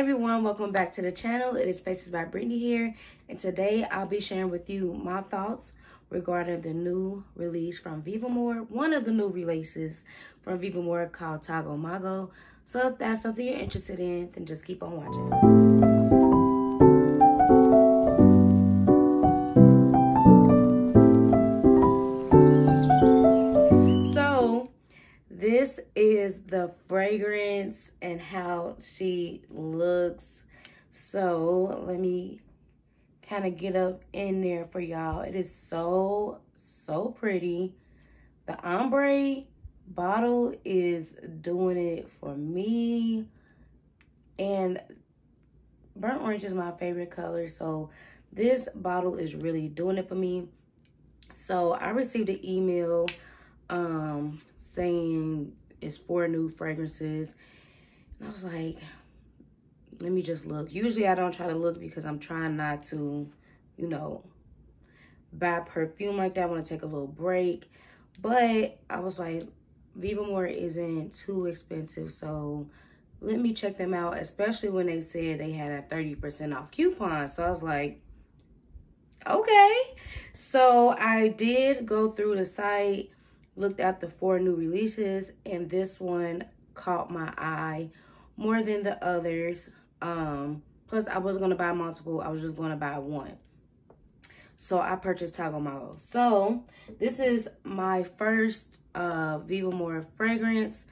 everyone, welcome back to the channel. It is Faces by Brittany here, and today I'll be sharing with you my thoughts regarding the new release from Vivamor, one of the new releases from Vivamor called Tago Mago. So if that's something you're interested in, then just keep on watching. This is the fragrance and how she looks. So let me kind of get up in there for y'all. It is so pretty. The ombre bottle is doing it for me. And burnt orange is my favorite color. So this bottle is really doing it for me. So I received an email saying it's 4 new fragrances, and I was like, let me just look. Usually I don't try to look because I'm trying not to, you know, buy perfume like that. I want to take a little break, but I was like, Vivamor isn't too expensive, so let me check them out, especially when they said they had a 30% off coupon. So I was like, okay. So I did go through the site, looked at the 4 new releases, and this one caught my eye more than the others. Plus I wasn't gonna buy multiple, I was just gonna buy one. So I purchased Tagomago. So this is my first Vivamor fragrance.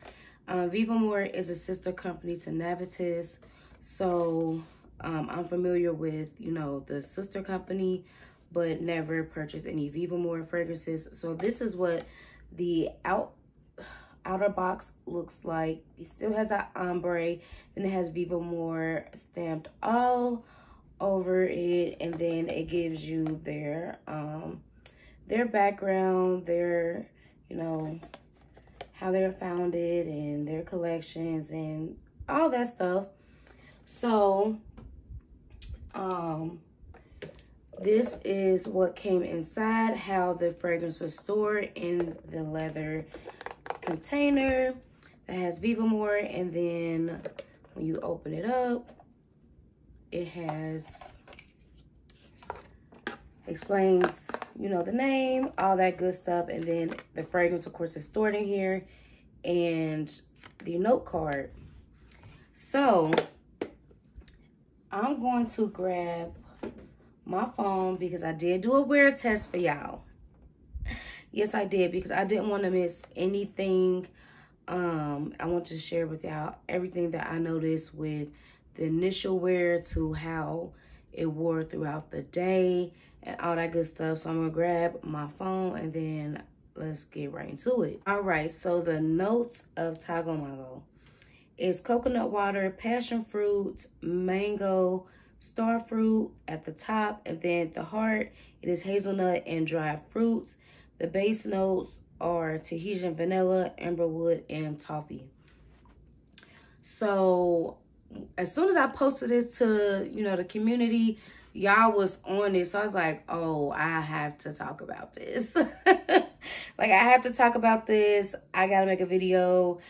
Vivamor is a sister company to Navitas. So I'm familiar with, you know, the sister company, but never purchased any Vivamor fragrances. So this is what the outer box looks like. It still has that ombre, then it has Vivamor stamped all over it, and then it gives you their background, their, you know, how they're founded and their collections and all that stuff. So this is what came inside, how the fragrance was stored in the leather container that has Vivamor, and then when you open it up, it explains, you know, the name, all that good stuff, and then the fragrance, of course, is stored in here, and the note card. So I'm going to grab my phone because I did do a wear test for y'all. Yes, I did, because I didn't want to miss anything. I want to share with y'all everything that I noticed with the initial wear to how it wore throughout the day and all that good stuff. So I'm gonna grab my phone and then let's get right into it. All right, so the notes of Tagomago is coconut water, passion fruit, mango, star fruit at the top, and then at the heart it is hazelnut and dried fruits. The base notes are Tahitian vanilla, amberwood, and toffee. So as soon as I posted this to, you know, the community, y'all was on it. So I was like, oh, I have to talk about this. Like, I have to talk about this. I gotta make a video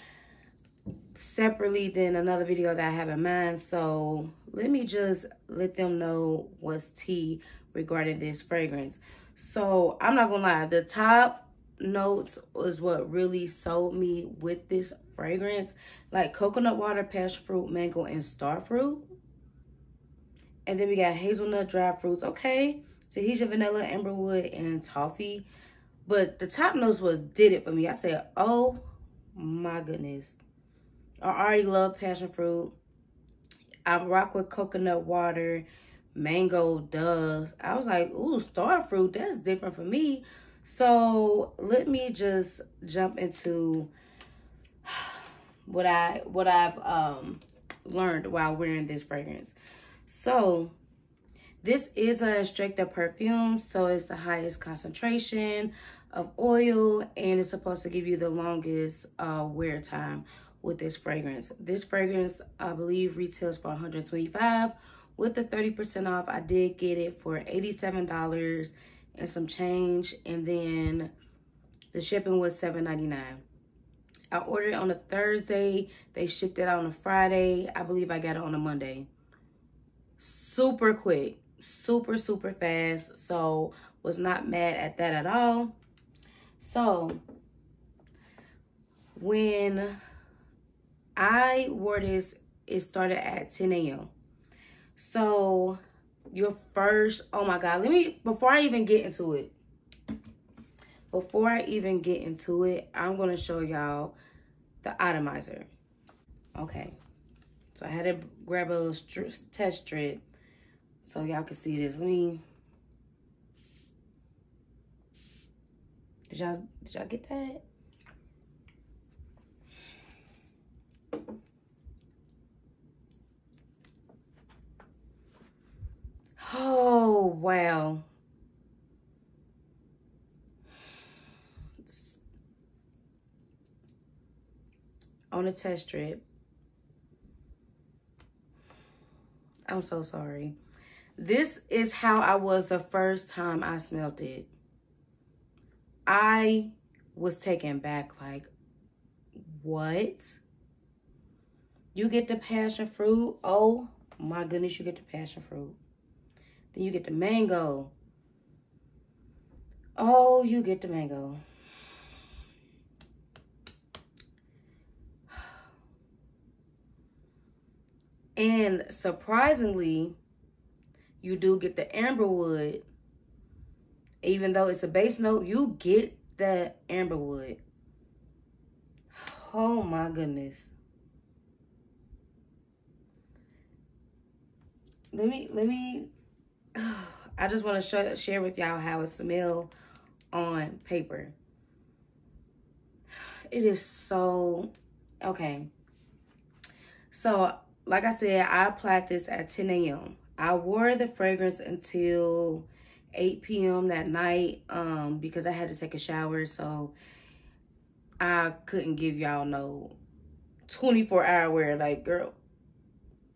separately than another video that I have in mind. So let me just let them know what's tea regarding this fragrance. So I'm not gonna lie, the top notes is what really sold me with this fragrance, like coconut water, passion fruit, mango, and star fruit. And then we got hazelnut, dried fruits, okay, Tahitian vanilla, amberwood, and toffee. But the top notes did it for me. I said, oh my goodness, I already love passion fruit. I rock with coconut water, mango, duh. I was like, ooh, star fruit, that's different for me. So let me just jump into what I've learned while wearing this fragrance. So this is a extracted perfume, so it's the highest concentration of oil, and it's supposed to give you the longest wear time with this fragrance. This fragrance, I believe, retails for $125. With the 30% off, I did get it for $87 and some change, and then the shipping was $7.99. I ordered it on a Thursday. They shipped it out on a Friday. I believe I got it on a Monday. Super quick. Super, super fast. So, was not mad at that at all. So, when I wore this, it started at 10 a.m. So, your first, oh my God, before I even get into it, I'm going to show y'all the atomizer. Okay. So, I had to grab a little test strip so y'all can see this. Did y'all get that? Oh, wow. On a test strip. I'm so sorry. This is how I was the first time I smelled it. I was taken back, like, what? You get the passion fruit. Oh my goodness, you get the passion fruit. Then you get the mango. Oh, you get the mango. And surprisingly, you do get the amberwood. Even though it's a base note, you get the amberwood. Oh my goodness. Let me I just want to share with y'all how it smells on paper. It is so okay. So, like I said, I applied this at 10 a.m. I wore the fragrance until 8 p.m. that night because I had to take a shower, so I couldn't give y'all no 24-hour wear. Like, girl,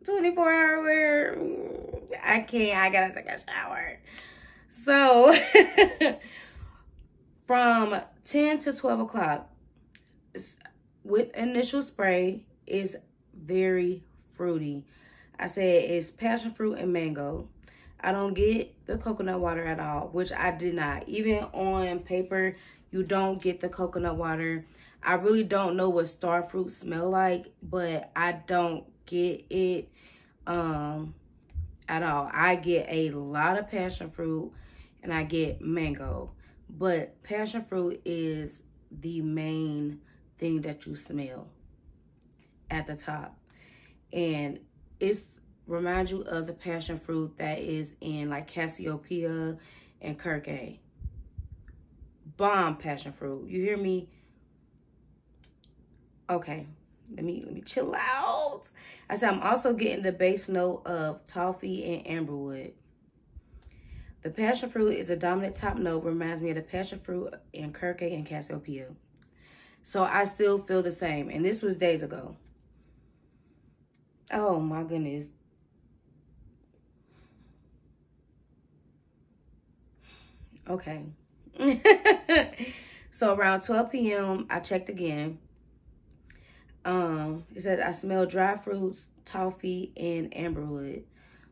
24-hour wear, I can't. I gotta take a shower. So, from 10 to 12 o'clock, with initial spray, is very fruity. I said it's passion fruit and mango. I don't get the coconut water at all, which I did not. Even on paper, you don't get the coconut water. I really don't know what star fruit smell like, but I don't get it at all. I get a lot of passion fruit and I get mango, but passion fruit is the main thing that you smell at the top, and it's reminds you of the passion fruit that is in like Cassiopeia and Kirke. Bomb passion fruit. You hear me? Okay. Let me chill out. I said I'm also getting the base note of toffee and amberwood. The passion fruit is a dominant top note. Reminds me of the passion fruit in Kirke and Cassiopeia. So I still feel the same. And this was days ago. Oh my goodness. Okay. So around 12 p.m. I checked again. It said I smell dry fruits, toffee, and amberwood.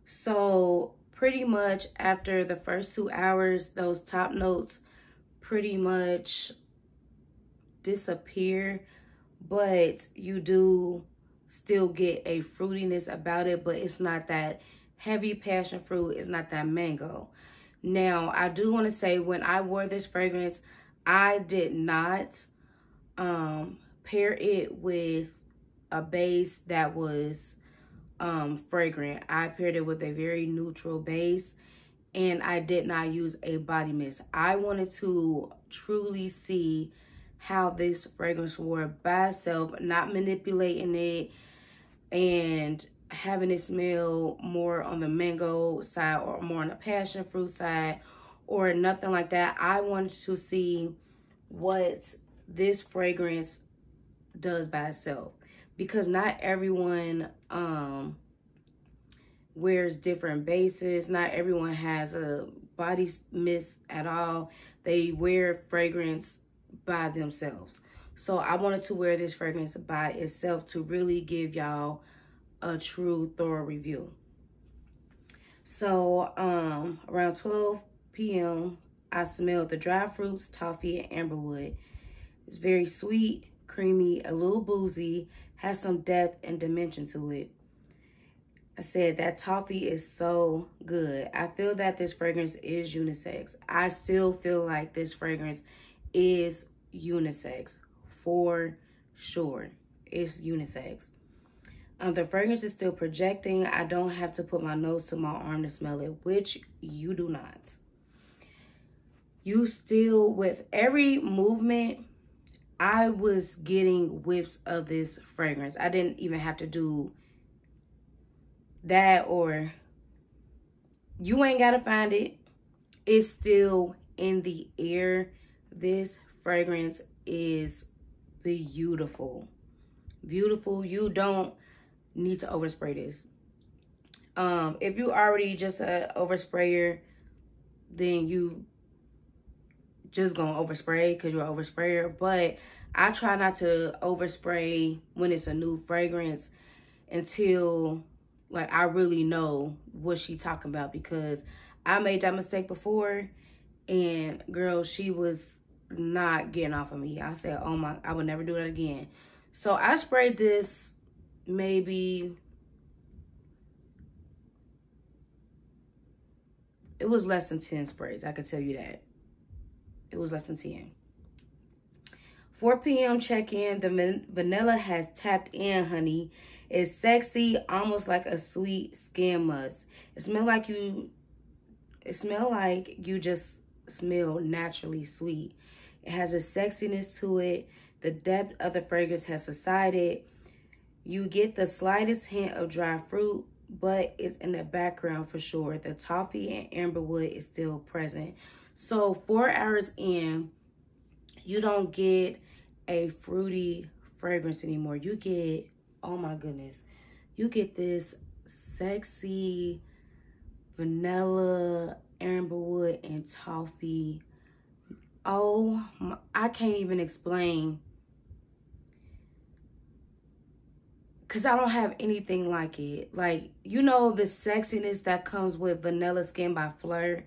So pretty much after the first 2 hours, those top notes pretty much disappear, but you do still get a fruitiness about it, but it's not that heavy passion fruit. It's not that mango. Now, I do want to say when I wore this fragrance, I did not pair it with a base that was fragrant. I paired it with a very neutral base, and I did not use a body mist. I wanted to truly see how this fragrance wore by itself, not manipulating it and having it smell more on the mango side or more on the passion fruit side or nothing like that. I wanted to see what this fragrance does by itself, because not everyone wears different bases. Not everyone has a body mist at all. They wear fragrance by themselves. So I wanted to wear this fragrance by itself to really give y'all a true thorough review. So around 12 p.m. I smelled the dry fruits, toffee, and amberwood. It's very sweet, creamy, a little boozy, has some depth and dimension to it. I said that toffee is so good. I feel that this fragrance is unisex. I still feel like this fragrance is unisex for sure. It's unisex. The fragrance is still projecting. I don't have to put my nose to my arm to smell it, which you do not. You still, with every movement, I was getting whiffs of this fragrance. I didn't even have to do that, or you ain't gotta find it. It's still in the air. This fragrance is beautiful. Beautiful. You don't need to overspray this. If you already just an oversprayer, then you just gonna overspray because you're an oversprayer. But I try not to overspray when it's a new fragrance until like I really know what she talking about, because I made that mistake before, and girl, she was not getting off of me. I said, oh my, I would never do that again. So I sprayed this maybe, it was less than 10 sprays. I could tell you that. It was less than 10. 4 p.m. check-in. The vanilla has tapped in, honey. It's sexy, almost like a sweet skin must. It smell like you just smell naturally sweet. It has a sexiness to it. The depth of the fragrance has subsided. You get the slightest hint of dry fruit, but it's in the background for sure. The toffee and amberwood is still present. So 4 hours in, you don't get a fruity fragrance anymore. You get, oh my goodness, you get this sexy vanilla, amberwood, and toffee. Oh, I can't even explain, because I don't have anything like it. Like, you know, the sexiness that comes with Vanilla Skin by Flirt,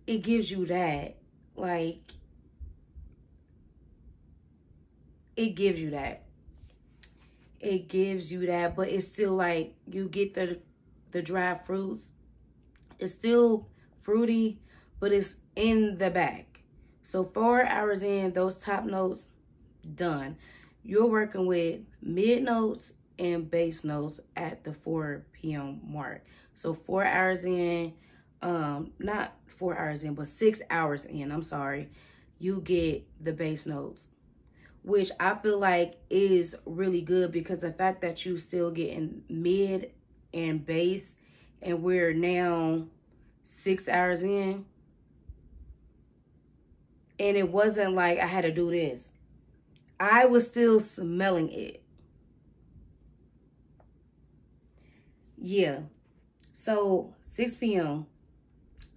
it gives you that. Like, it gives you that. It gives you that, but it's still like, you get the dry fruits. It's still fruity, but it's in the back. So 4 hours in, those top notes, done. You're working with mid notes and base notes at the 4 p.m. mark. So 4 hours in, not 4 hours in, but 6 hours in, I'm sorry, you get the base notes, which I feel like is really good, because the fact that you still getting mid and base, and we're now 6 hours in, and it wasn't like I had to do this. I was still smelling it. Yeah. So 6 p.m.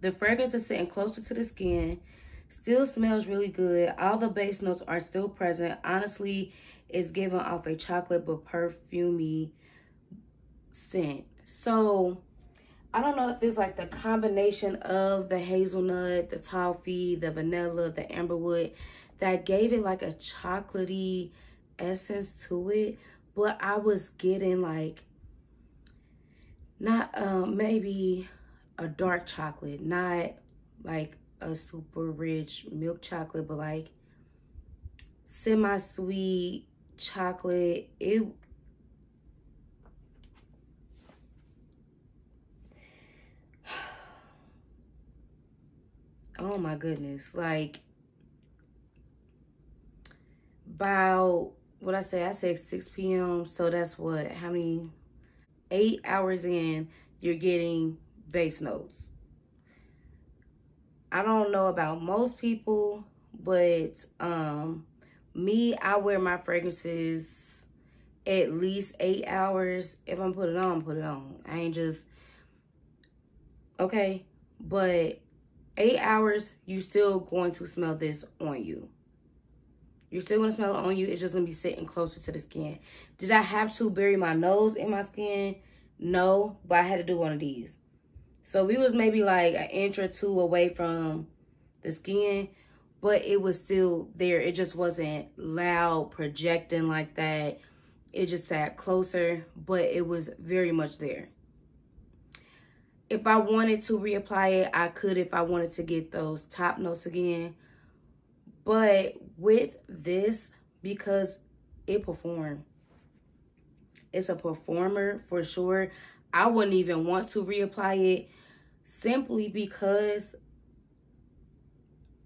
The fragrance is sitting closer to the skin. Still smells really good. All the base notes are still present. Honestly, it's giving off a chocolate but perfumey scent. So I don't know if it's like the combination of the hazelnut, the toffee, the vanilla, the amberwood that gave it like a chocolatey essence to it. But I was getting like, not maybe a dark chocolate, not like a super rich milk chocolate, but like semi-sweet chocolate. Oh my goodness. Like, about, what I said 6 p.m. So that's what, how many, 8 hours in, you're getting base notes. I don't know about most people, but me, I wear my fragrances at least 8 hours. If I'm put it on, put it on. I ain't just, okay, but 8 hours, you still going to smell this on you. You're still going to smell it on you. It's just going to be sitting closer to the skin. Did I have to bury my nose in my skin? No, but I had to do one of these. So we was maybe like an inch or two away from the skin, but it was still there. It just wasn't loud, projecting like that. It just sat closer, but it was very much there. If I wanted to reapply it, I could if I wanted to get those top notes again. But with this, because it performed, it's a performer for sure. I wouldn't even want to reapply it simply because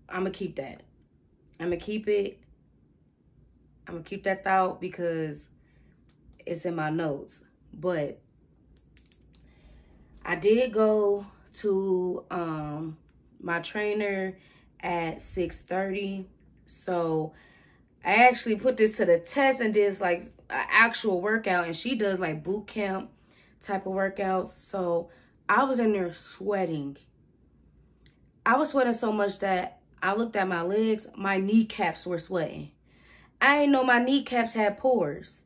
I'm going to keep that. I'm going to keep it. I'm going to keep that thought because it's in my notes. But I did go to my trainer at 6:30. So I actually put this to the test and did like an actual workout. And she does like boot camp type of workouts. So I was in there sweating. I was sweating so much that I looked at my legs. My kneecaps were sweating. I didn't know my kneecaps had pores.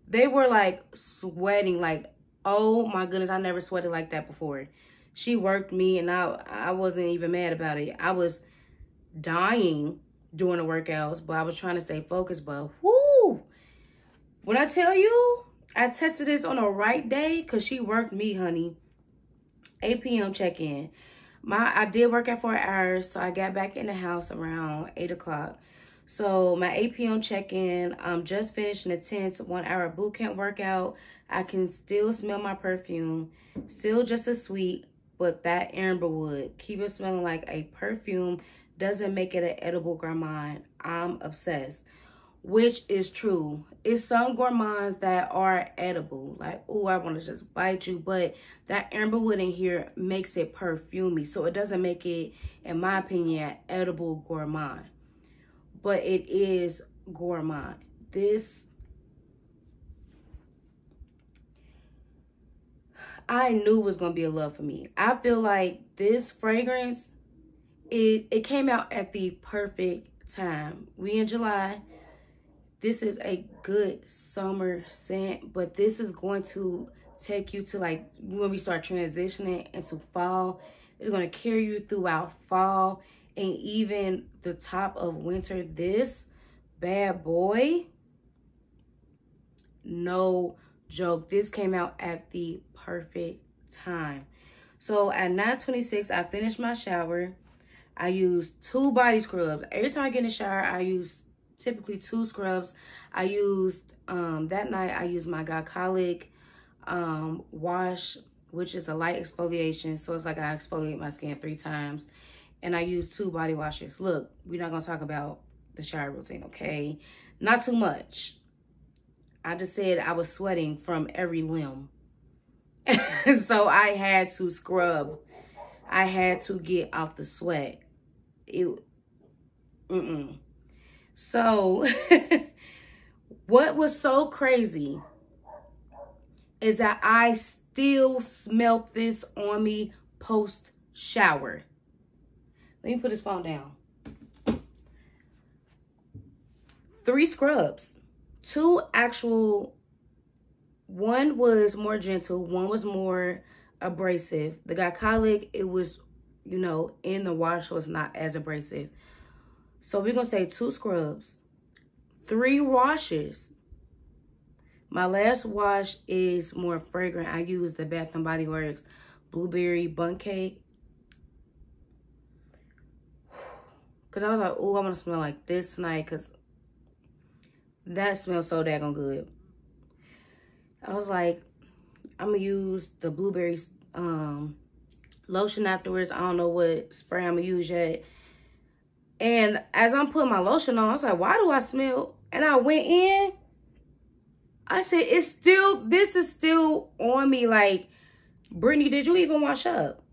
They were like sweating. Like, oh my goodness, I never sweated like that before. She worked me and I wasn't even mad about it. I was dying during the workouts, but I was trying to stay focused. But whoo, when I tell you, I tested this on the right day because she worked me, honey. 8 p.m. check-in. I did work at 4 hours, so I got back in the house around 8 o'clock. So my 8 p.m. check-in, I'm just finishing a intense 1 hour boot camp workout. I can still smell my perfume. Still just as sweet, but that amber wood. Keep it smelling like a perfume. Doesn't make it an edible gourmand. I'm obsessed. Which is true. It's some gourmands that are edible. Like, oh, I want to just bite you. But that amberwood in here makes it perfumey. So it doesn't make it, in my opinion, an edible gourmand. But it is gourmand. This, I knew was going to be a love for me. I feel like this fragrance, it came out at the perfect time. We in July. This is a good summer scent, but this is going to take you to like when we start transitioning into fall. It's going to carry you throughout fall and even the top of winter. This bad boy, no joke. This came out at the perfect time. So at 9:26, I finished my shower. I used 2 body scrubs. Every time I get in the shower, I use typically 2 scrubs. I used, that night, I used my glycolic wash, which is a light exfoliation. So it's like I exfoliate my skin 3 times. And I used 2 body washes. Look, we're not going to talk about the shower routine, okay? Not too much. I just said I was sweating from every limb. So I had to scrub. I had to get off the sweat. So, what was so crazy is that I still smelt this on me post-shower. Let me put this phone down. 3 scrubs. 2 actual, one was more gentle, one was more abrasive. The glycolic, it was, you know, in the wash, so it's not as abrasive. So we're going to say 2 scrubs, 3 washes. My last wash is more fragrant. I use the Bath & Body Works Blueberry Bundt Cake. Because I was like, oh, I want to smell like this tonight because that smells so daggone good. I was like, I'm going to use the blueberry lotion afterwards. I don't know what spray I'm going to use yet. And as I'm putting my lotion on, I was like, why do I smell? And I went in. I said, this is still on me. Like, Brittany, did you even wash up?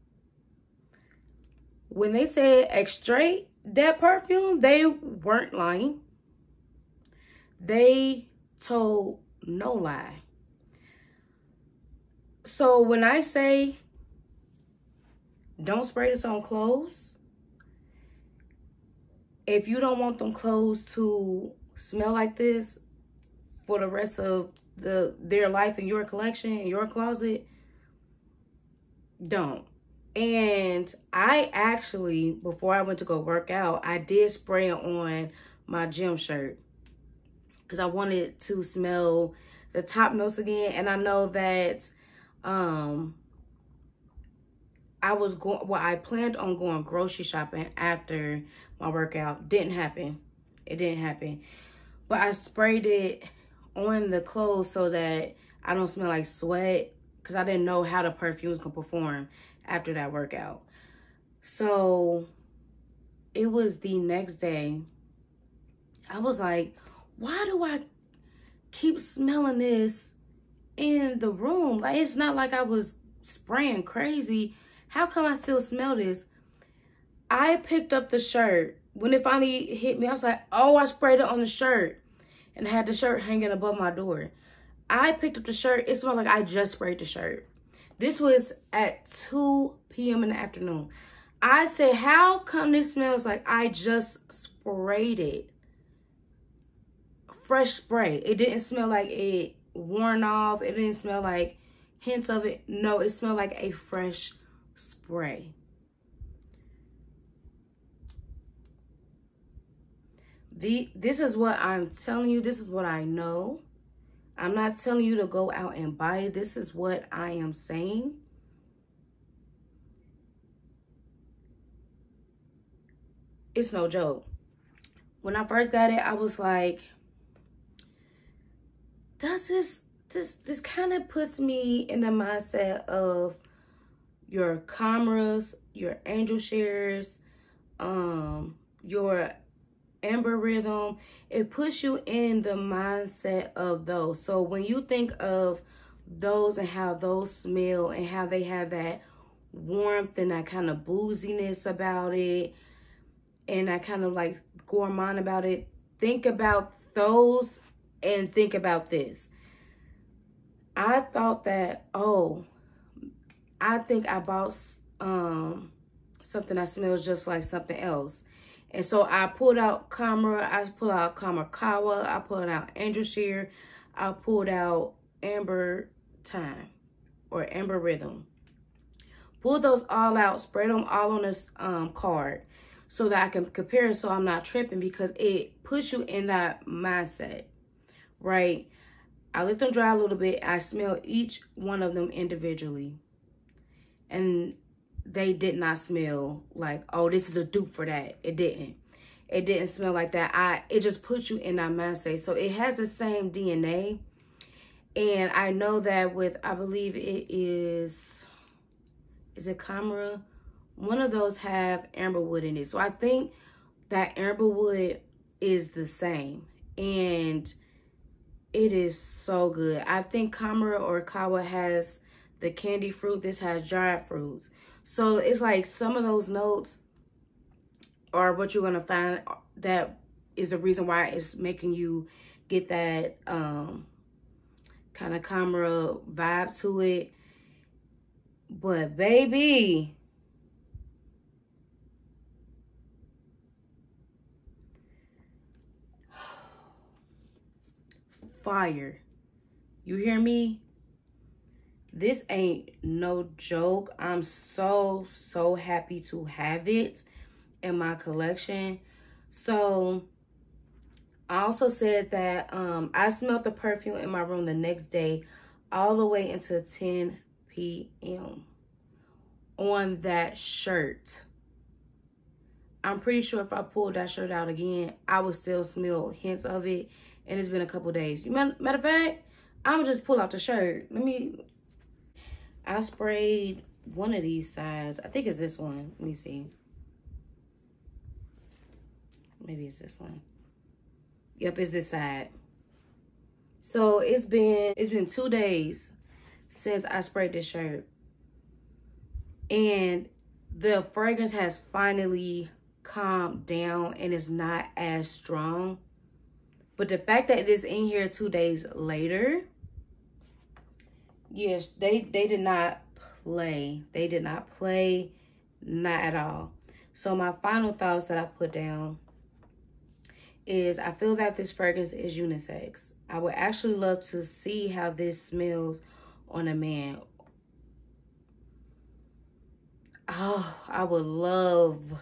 When they said extrait that perfume, they weren't lying. They told no lie. So when I say don't spray this on clothes, If you don't want them clothes to smell like this for the rest of their life in your collection, in your closet, don't. And I actually, before I went to go work out, I did spray it on my gym shirt because I wanted to smell the top notes again. And I know that I planned on going grocery shopping after my workout. Didn't happen. It didn't happen. But I sprayed it on the clothes so that I don't smell like sweat, because I didn't know how the perfume was going to perform after that workout. So it was the next day. I was like, why do I keep smelling this in the room? Like, it's not like I was spraying crazy. How come I still smell this? I picked up the shirt. When it finally hit me, I was like, oh, I sprayed it on the shirt. And I had the shirt hanging above my door. I picked up the shirt. It smelled like I just sprayed the shirt. This was at 2 p.m. in the afternoon. I said, how come this smells like I just sprayed it? Fresh spray. It didn't smell like it worn off. It didn't smell like hints of it. No, it smelled like a fresh spray. This is what I'm telling you. This is what I know. I'm not telling you to go out and buy it. This is what I am saying. It's no joke. When I first got it, I was like, this kind of puts me in the mindset of your cameras, your angel shares, your amber rhythm. It puts you in the mindset of those. So when you think of those and how those smell and how they have that warmth and that kind of booziness about it and that kind of like gourmand about it, think about those and think about this. I thought that, oh, I think I bought something that smells just like something else. And so I pulled out Camera, I pulled out Kawa, I pulled out Angel Sheer, I pulled out Amber Time or Amber Rhythm. Pulled those all out, spread them all on this card so that I can compare it so I'm not tripping, because it puts you in that mindset, right? I let them dry a little bit. I smell each one of them individually. And they did not smell like, oh, this is a dupe for that. It didn't. It didn't smell like that. It just puts you in that mindset. So it has the same DNA. And I know that with, I believe it is it Camera? One of those have amberwood in it. So I think that amberwood is the same. And it is so good. I think Camera or Kawa has the candy fruit. This has dried fruits. So it's like some of those notes are what you're going to find that is the reason why it's making you get that kind of Camera vibe to it. But baby, fire. You hear me? This ain't no joke. I'm so happy to have it in my collection. So I also said that I smelled the perfume in my room the next day all the way into 10 p.m. on that shirt. I'm pretty sure if I pulled that shirt out again, I would still smell hints of it. And it's been a couple days. Matter of fact, I'm gonna just pull out the shirt. I sprayed one of these sides. I think it's this one. Let me see. Maybe it's this one. Yep, it's this side. So it's been 2 days since I sprayed this shirt. And the fragrance has finally calmed down and it's not as strong. But the fact that it is in here 2 days later, yes, they did not play. They did not play, not at all. So my final thoughts that I put down is I feel that this fragrance is unisex. I would actually love to see how this smells on a man. Oh, I would love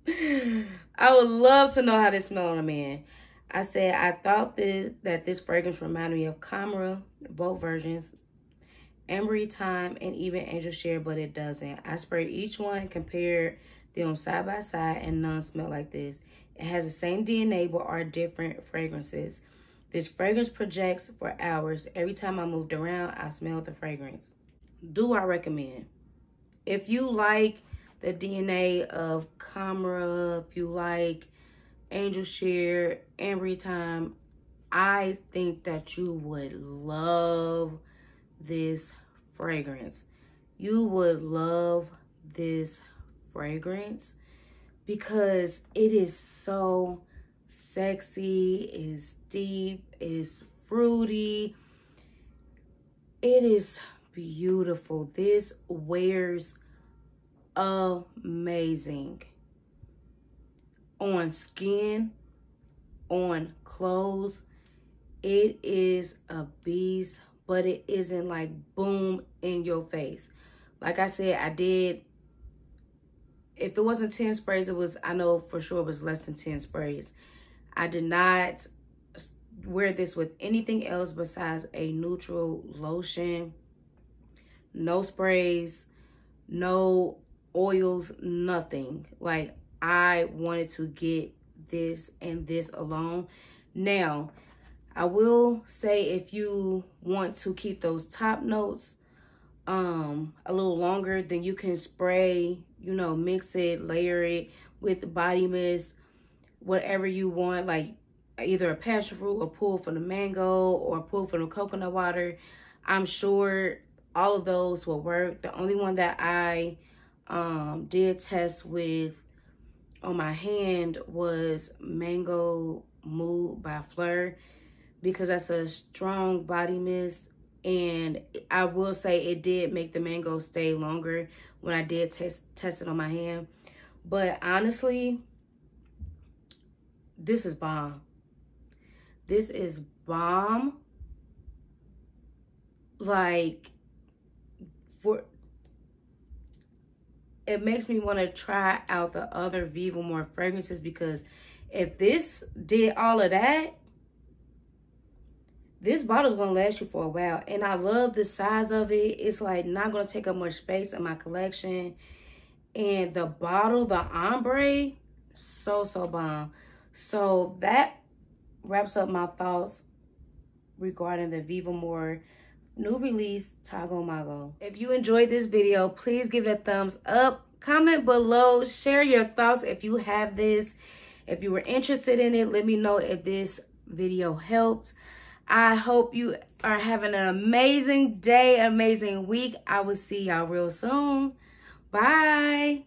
to know how this smells on a man. I said I thought that this fragrance reminded me of Camera, both versions, Emery Time, and even Angel Share, but it doesn't. I sprayed each one, compared them side by side, and none smell like this. It has the same DNA but are different fragrances. This fragrance projects for hours. Every time I moved around, I smelled the fragrance. Do I recommend? If you like the DNA of Camera, if you like Angel Share, Emery Time, I think that you would love this fragrance. You would love this fragrance because it is so sexy, it's deep, it's fruity. It is beautiful. This wears amazing on skin, on clothes. It is a beast, but it isn't like boom in your face. Like I said, I did, if it wasn't 10 sprays, it was, I know for sure it was less than 10 sprays. I did not wear this with anything else besides a neutral lotion. No sprays, no oils, nothing. Like, I wanted to get this and this alone. Now, I will say, if you want to keep those top notes a little longer, then you can spray, you know, mix it, layer it with body mist, whatever you want, like either a passion fruit or pull from the mango or pull from the coconut water. I'm sure all of those will work. The only one that I did test with on my hand was Mango Mood by Fleur, because that's a strong body mist. And I will say it did make the mango stay longer when I did test it on my hand. But honestly, this is bomb. This is bomb. Like, it makes me want to try out the other Vivamor fragrances, because if this did all of that, this bottle's gonna last you for a while. And I love the size of it. It's like not gonna take up much space in my collection. And the bottle, the ombre, so bomb. So that wraps up my thoughts regarding the Vivamor new release, Tago Mago. If you enjoyed this video, please give it a thumbs up. Comment below, share your thoughts if you have this. If you were interested in it, let me know if this video helped. I hope you are having an amazing day, amazing week. I will see y'all real soon. Bye.